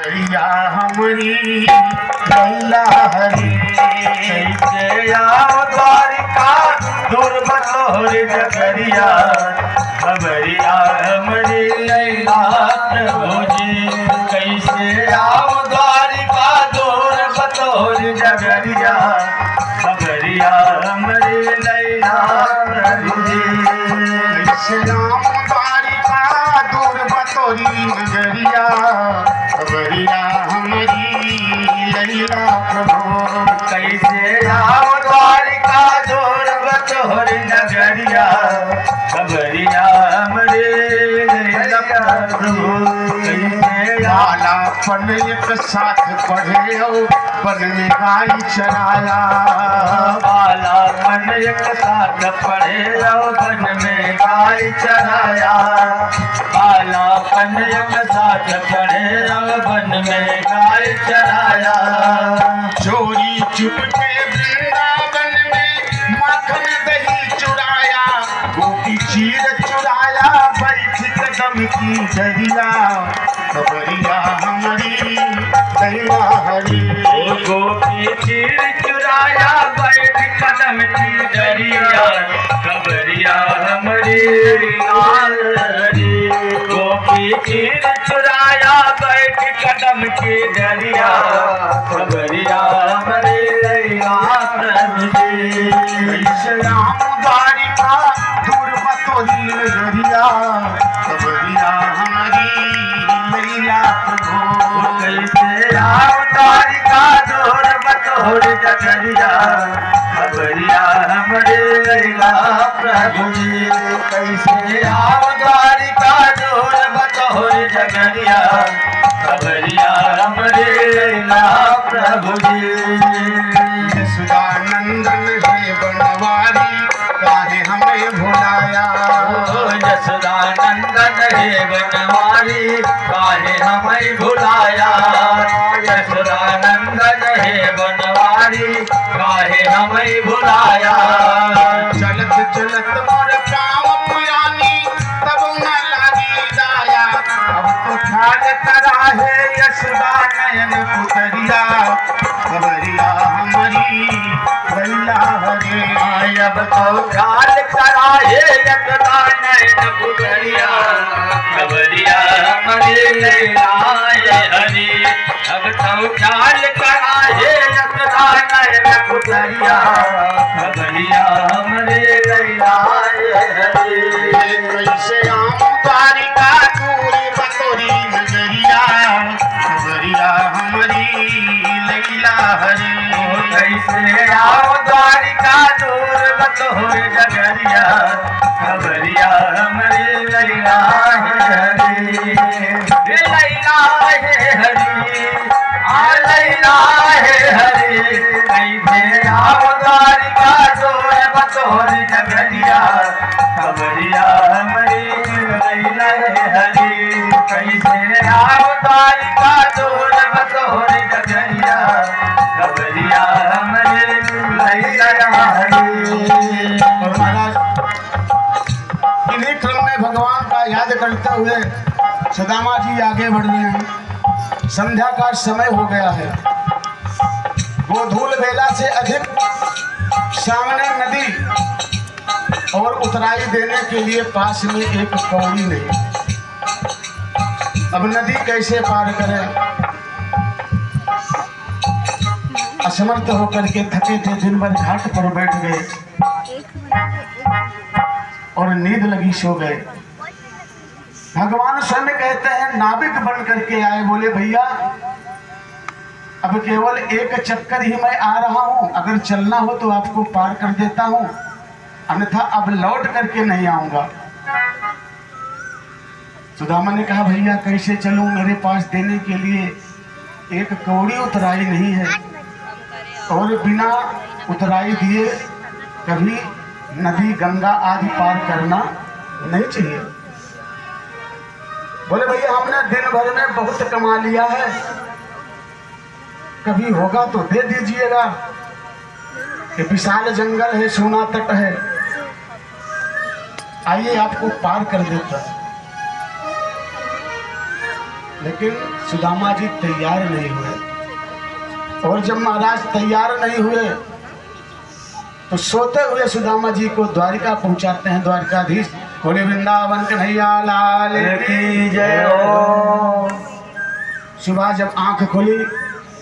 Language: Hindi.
खबरिया हमारी लैला हरी कैसे आओ द्वारिका दूर बतोर जगरिया खबरिया हमारी लैला प्रभु जी। कैसे आओ द्वारिका दूर बतोर जगरिया खबरिया हमारी लैला प्रभु जी। कैसे राम द्वारिका दूर बतोरी नगरिया खबरिया हमारी लैला प्रभु। कैसे आओ द्वारिका दूर बतोर नगरिया खबरिया हमारे लैला प्रभु। कैसे बालापन एक साथ पढ़े हो वन में गाय चराया बालापन एक साथ पढ़े वन में गाय चराया बालापन एक साथ पढ़े वन में गाय चराया। चोरी चुपके वृंदावन में माखन दही चुराया गोपी चीर चुराया बैठ कदम की दरिया खबरिया हमारी लैला हरी गोपी चीर चुराया बैठ कदम की दरिया खबरिया हमारी लाल हरी। गोपी चीर चुराया बैठ कदम की दरिया खबरिया हमारी लैला प्रभु जी। कैसे राम द्वारिका दूर बतोरी नगरिया खबरिया हमारी लैला प्रभु। कैसे आओ द्वारिका दूर बतोर जगरिया खबरिया हमारे लैला प्रभु जी। कैसे आओ द्वारिका दूर बतोर जगरिया खबरिया हमारे लैला प्रभु जी। यशोदानंदन है बनवारी काहे हमें भुलाया यशोदानंदन है बनवारी काहे हमें भुलाया यशोदानंदन है बनवारी काहे हमें भुलाया। चलत चलत मोर पाँव पुरानी तब न लागी दाया अब तो ख्याल करा है यशोदा नयन पुतरिया खबरिया हमारी लैला हरी अब तो ख्याल करा है यशोदा नयन पुतरिया खबरिया हमारी लैला हरी। अब तो ख्याल करा है यशोदा नयन पुतरिया खबरिया हमारी लैला हरी। कैसे राम द्वारिका दूर बतोरी नगरिया खबरिया हमारी लैला हरी कैसे आओ द्वारिका दूर बतोर जगरिया खबरिया हमारी लैला हरी। लैला है हरी आ लैला है हरी। कैसे आओ द्वारिका दूर बतोर जगरिया खबरिया हमारी लैला हरी। कैसे आओ द्वारिका दूर बतोर जगरिया खबरिया हमारे लैला हरी। और महाराज इन्हीं क्रम में भगवान का याद करते हुए सुदामा जी आगे बढ़ रहे हैं। संध्या का समय हो गया है। गोधूल बेला से अधिक सामने नदी और उतराई देने के लिए पास में एक कौड़ी नहीं। अब नदी कैसे पार करें? असमर्थ होकर के थके थे, दिन भर घाट पर बैठ गए और नींद लगी, सो गए। भगवान स्वयं कहते हैं नाविक बन करके आए, बोले भैया अब केवल एक चक्कर ही मैं आ रहा हूं, अगर चलना हो तो आपको पार कर देता हूं, अन्यथा अब लौट करके नहीं आऊंगा। सुदामा ने कहा भैया कैसे चलूं, मेरे पास देने के लिए एक कौड़ी उतराई नहीं है और बिना उतराई दिए कभी नदी गंगा आदि पार करना नहीं चाहिए। बोले भैया हमने दिन भर में बहुत कमा लिया है, कभी होगा तो दे दीजिएगा। ये विशाल जंगल है, सोना तट है, आइए आपको पार कर देता है। लेकिन सुदामा जी तैयार नहीं हुए। और जब महाराज तैयार नहीं हुए तो सोते हुए सुदामा जी को द्वारिका पहुंचाते हैं द्वारिकाधीश। बोले वृंदावन कन्हैया लाल की जय हो। सुबह जब आंख खुली